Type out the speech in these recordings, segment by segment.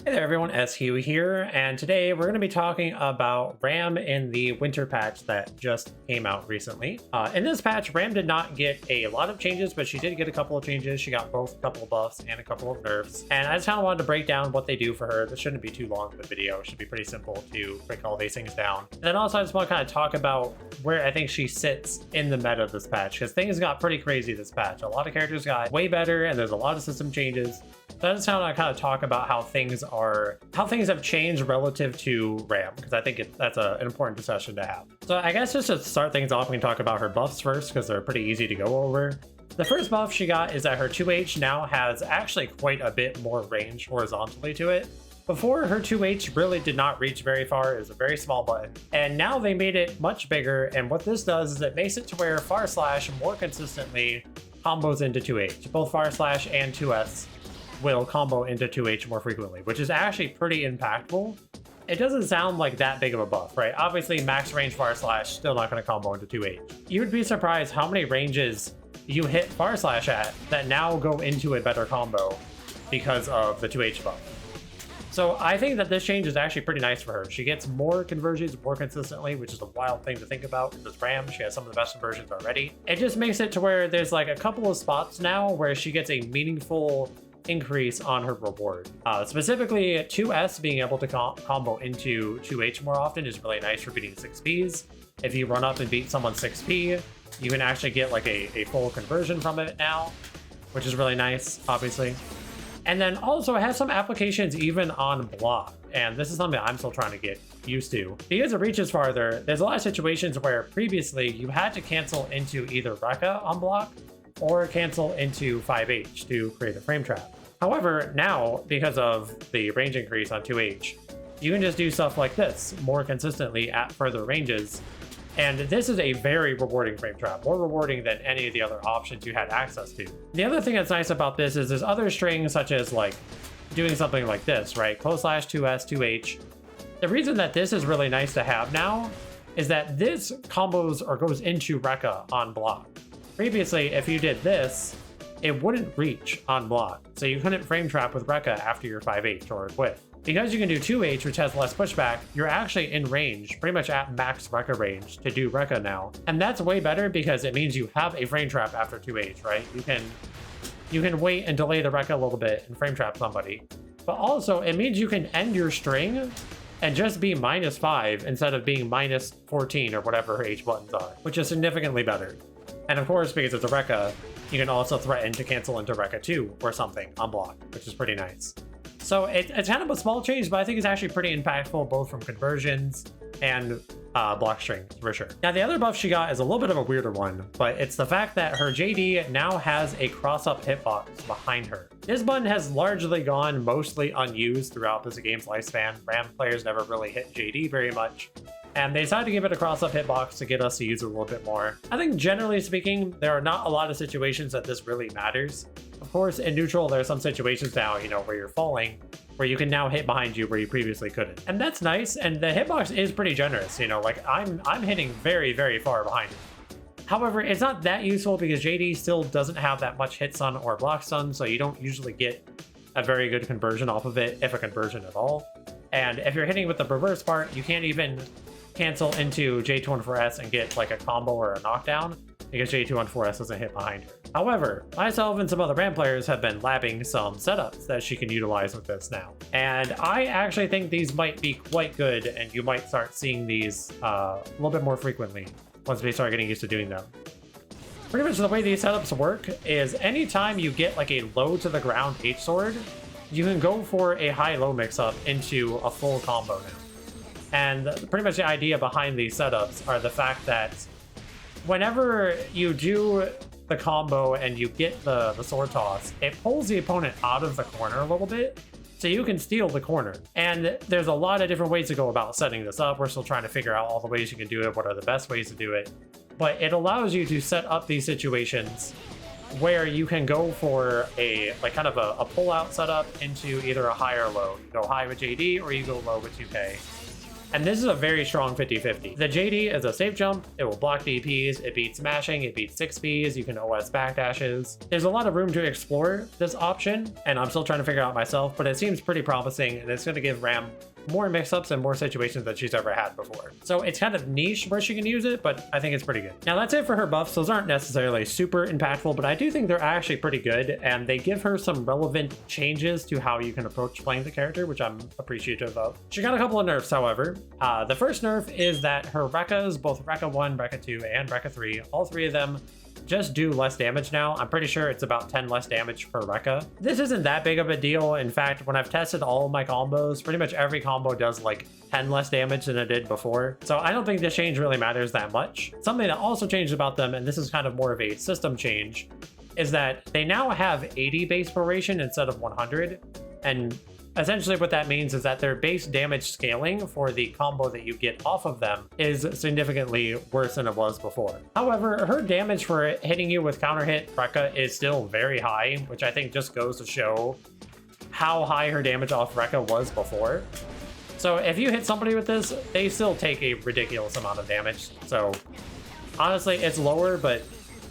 Hey there everyone, SHugh here, and today we're going to be talking about Ram in the winter patch that just came out recently. In this patch, Ram did not get a lot of changes, but she did get a couple of changes. She got both a couple of buffs and a couple of nerfs, and I just kind of wanted to break down what they do for her. This shouldn't be too long of a video. It should be pretty simple to break all these things down. And then also I just want to kind of talk about where I think she sits in the meta of this patch, because things got pretty crazy this patch. A lot of characters got way better, and there's a lot of system changes. So that's how I kind of talk about how things have changed relative to Ram, because I think that's an important discussion to have. So I guess just to start things off, we can talk about her buffs first, because they're pretty easy to go over. The first buff she got is that her 2H now has actually quite a bit more range horizontally to it. Before, her 2H really did not reach very far. It was a very small button, and now they made it much bigger, and what this does is it makes it to where far slash more consistently combos into 2H. Both far slash and 2S will combo into 2H more frequently, which is actually pretty impactful. It doesn't sound like that big of a buff, right? Obviously, max range far slash still not going to combo into 2H. You would be surprised how many ranges you hit far slash at that now go into a better combo because of the 2H buff. So I think that this change is actually pretty nice for her. She gets more conversions more consistently, which is a wild thing to think about because Ram, she has some of the best conversions already. It just makes it to where there's like a couple of spots now where she gets a meaningful increase on her reward. Specifically, 2S being able to combo into 2H more often is really nice for beating 6Ps. If you run up and beat someone 6P, you can actually get like a full conversion from it now, which is really nice, obviously. And then also it has some applications even on block, and this is something I'm still trying to get used to. Because it reaches farther, there's a lot of situations where previously you had to cancel into either Rekka on block or cancel into 5H to create a frame trap. However, now, because of the range increase on 2H, you can just do stuff like this more consistently at further ranges, and this is a very rewarding frame trap, more rewarding than any of the other options you had access to. The other thing that's nice about this is there's other strings such as like doing something like this, right? Close slash 2S, 2H. The reason that this is really nice to have now is that this combos or goes into Rekka on block. Previously, if you did this, it wouldn't reach on block, so you couldn't frame trap with Rekka after your 5H or quit. Because you can do 2H, which has less pushback, you're actually in range, pretty much at max Rekka range to do Rekka now. And that's way better because it means you have a frame trap after 2H, right? You can wait and delay the Rekka a little bit and frame trap somebody. But also, it means you can end your string and just be -5 instead of being -14 or whatever her H buttons are, which is significantly better. And of course, because it's a Rekka, you can also threaten to cancel into Rekka 2 or something on block, which is pretty nice. So it's kind of a small change, but I think it's actually pretty impactful, both from conversions and block strings, for sure. Now, the other buff she got is a little bit of a weirder one, but it's the fact that her JD now has a cross-up hitbox behind her. This button has largely gone mostly unused throughout this game's lifespan. Ram players never really hit JD very much, and they decided to give it a cross-up hitbox to get us to use it a little bit more. I think generally speaking, there are not a lot of situations that this really matters. Of course, in neutral, there are some situations now, where you're falling, where you can now hit behind you where you previously couldn't. And that's nice, and the hitbox is pretty generous, like I'm hitting very, very far behind you. However, it's not that useful because JD still doesn't have that much hit stun or block stun, so you don't usually get a very good conversion off of it, if a conversion at all. And if you're hitting with the reverse part, you can't even cancel into J214S and get like a combo or a knockdown because J214S doesn't hit behind her. However, myself and some other Ram players have been labbing some setups that she can utilize with this now. And I actually think these might be quite good, and you might start seeing these a little bit more frequently once we start getting used to doing them. Pretty much the way these setups work is anytime you get like a low to the ground H sword, you can go for a high-low mix-up into a full combo now. And pretty much the idea behind these setups are the fact that whenever you do the combo and you get the sword toss, it pulls the opponent out of the corner a little bit, so you can steal the corner. And there's a lot of different ways to go about setting this up. We're still trying to figure out all the ways you can do it, what are the best ways to do it. But it allows you to set up these situations where you can go for a kind of a pull-out setup into either a high or low. You go high with JD or you go low with 2K. And this is a very strong 50-50. The JD is a safe jump, it will block DPs, it beats smashing, it beats 6Bs, you can OS backdashes. There's a lot of room to explore this option, and I'm still trying to figure out myself, but it seems pretty promising, and it's going to give Ram more mix-ups and more situations than she's ever had before. So it's kind of niche where she can use it, but I think it's pretty good. Now that's it for her buffs. Those aren't necessarily super impactful, but I do think they're actually pretty good, and they give her some relevant changes to how you can approach playing the character, which I'm appreciative of. She got a couple of nerfs, however. The first nerf is that her Rekkas, both Rekka 1, Rekka 2, and Rekka 3, all three of them just do less damage now. I'm pretty sure it's about 10 less damage per Rekka. This isn't that big of a deal. In fact, when I've tested all of my combos, pretty much every combo does like 10 less damage than it did before. So I don't think this change really matters that much. Something that also changed about them, and this is kind of more of a system change, is that they now have 80 base proration instead of 100. And essentially what that means is that their base damage scaling for the combo that you get off of them is significantly worse than it was before. However, her damage for hitting you with counter hit Rekka is still very high, which I think just goes to show how high her damage off Rekka was before. So if you hit somebody with this, they still take a ridiculous amount of damage. So honestly, it's lower, but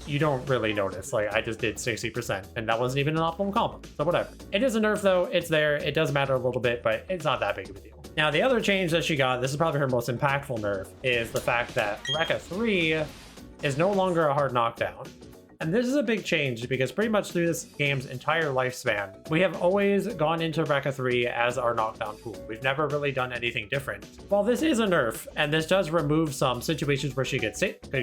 you don't really notice. Like, I just did 60%, and that wasn't even an optimal combo, so whatever. It is a nerf though, it's there, it does matter a little bit, but it's not that big of a deal. Now, the other change that she got, this is probably her most impactful nerf, is the fact that Rekka 3 is no longer a hard knockdown. And this is a big change because pretty much through this game's entire lifespan, we have always gone into Rekka 3 as our knockdown tool. We've never really done anything different. While this is a nerf, and this does remove some situations where she could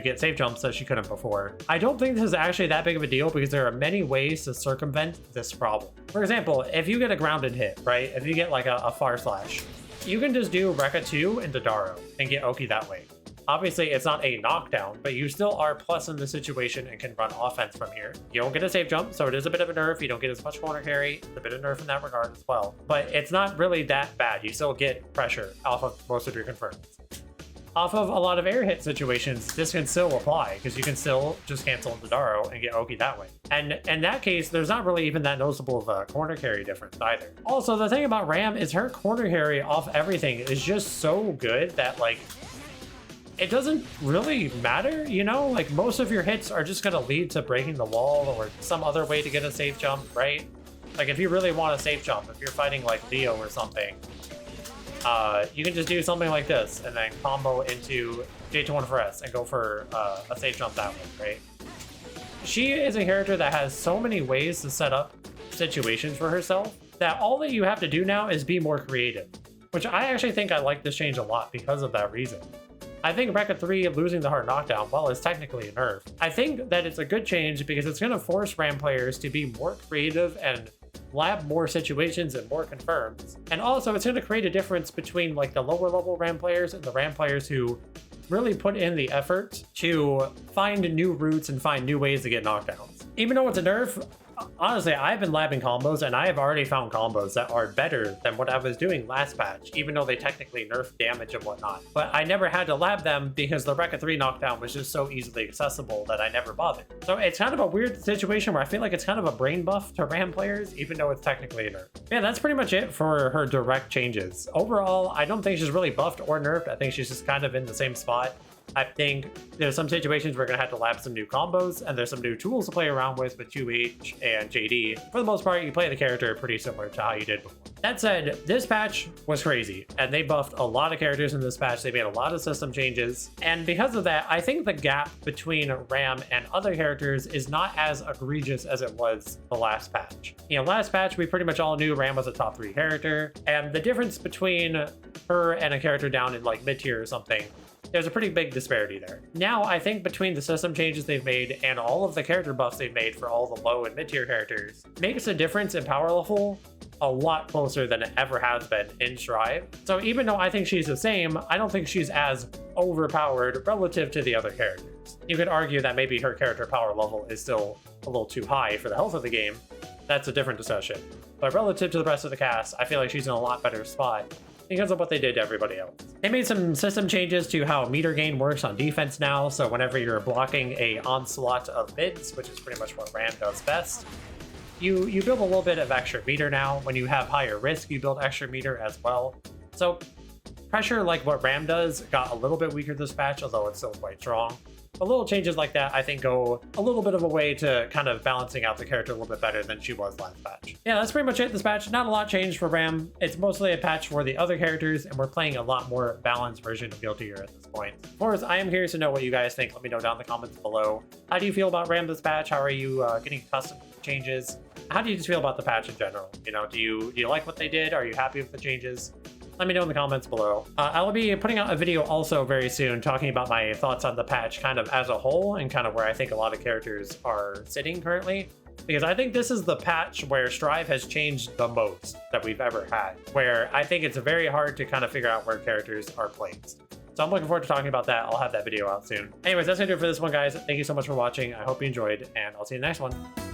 get safe jumps that she couldn't before, I don't think this is actually that big of a deal because there are many ways to circumvent this problem. For example, if you get a grounded hit, right? If you get like a far slash, you can just do Rekka 2 into Daro and get Oki that way. Obviously, it's not a knockdown, but you still are plus in the situation and can run offense from here. You don't get a safe jump, so it is a bit of a nerf. You don't get as much corner carry. It's a bit of nerf in that regard as well. But it's not really that bad. You still get pressure off of most of your confirms. Off of a lot of air hit situations, this can still apply because you can still just cancel into Daro and get Oki that way. And in that case, there's not really even that noticeable of a corner carry difference either. Also, the thing about Ram is her corner carry off everything is just so good that, like, it doesn't really matter, you know? Like, most of your hits are just gonna lead to breaking the wall or some other way to get a safe jump, right? Like, if you really want a safe jump, if you're fighting like Leo or something, you can just do something like this and then combo into J21 for S and go for a safe jump that way, right? She is a character that has so many ways to set up situations for herself that all that you have to do now is be more creative, which I actually think I like this change a lot because of that reason. I think Rekka 3 losing the hard knockdown, well, is technically a nerf. I think that it's a good change because it's going to force Ram players to be more creative and lab more situations and more confirms. And also, it's going to create a difference between like the lower level Ram players and the Ram players who really put in the effort to find new routes and find new ways to get knockdowns. Even though it's a nerf, honestly, I've been labbing combos and I have already found combos that are better than what I was doing last patch, even though they technically nerfed damage and whatnot. But I never had to lab them because the Rekka 3 knockdown was just so easily accessible that I never bothered. So it's kind of a weird situation where I feel like it's kind of a brain buff to Ram players, even though it's technically a nerf. Yeah, that's pretty much it for her direct changes. Overall, I don't think she's really buffed or nerfed. I think she's just kind of in the same spot. I think there's some situations we're going to have to lab some new combos, and there's some new tools to play around with 2H and JD. For the most part, you play the character pretty similar to how you did before. That said, this patch was crazy, and they buffed a lot of characters in this patch. They made a lot of system changes, and because of that, I think the gap between Ram and other characters is not as egregious as it was the last patch. You know, last patch, we pretty much all knew Ram was a top 3 character, and the difference between her and a character down in like mid-tier or something, there's a pretty big disparity there. Now, I think between the system changes they've made and all of the character buffs they've made for all the low and mid-tier characters makes a difference in power level a lot closer than it ever has been in Strive. So even though I think she's the same, I don't think she's as overpowered relative to the other characters. You could argue that maybe her character power level is still a little too high for the health of the game. That's a different discussion. But relative to the rest of the cast, I feel like she's in a lot better spot because of what they did to everybody else. They made some system changes to how meter gain works on defense now, so whenever you're blocking a onslaught of mids, which is pretty much what Ram does best, you build a little bit of extra meter now. When you have higher risk, you build extra meter as well. So pressure like what Ram does got a little bit weaker this patch, although it's still quite strong. But little changes like that, I think, go a little bit of a way to kind of balancing out the character a little bit better than she was last patch. Yeah, that's pretty much it this patch. Not a lot changed for Ram. It's mostly a patch for the other characters, and we're playing a lot more balanced version of Guilty Gear at this point. Of course, I am curious to know what you guys think. Let me know down in the comments below. How do you feel about Ram this patch? How are you getting custom changes? How do you just feel about the patch in general? You know, do you like what they did? Are you happy with the changes? Let me know in the comments below. I'll be putting out a video also very soon talking about my thoughts on the patch kind of as a whole and kind of where I think a lot of characters are sitting currently. Because I think this is the patch where Strive has changed the most that we've ever had, where I think it's very hard to kind of figure out where characters are placed. So I'm looking forward to talking about that. I'll have that video out soon. Anyways, that's gonna do it for this one, guys. Thank you so much for watching. I hope you enjoyed, and I'll see you in the next one.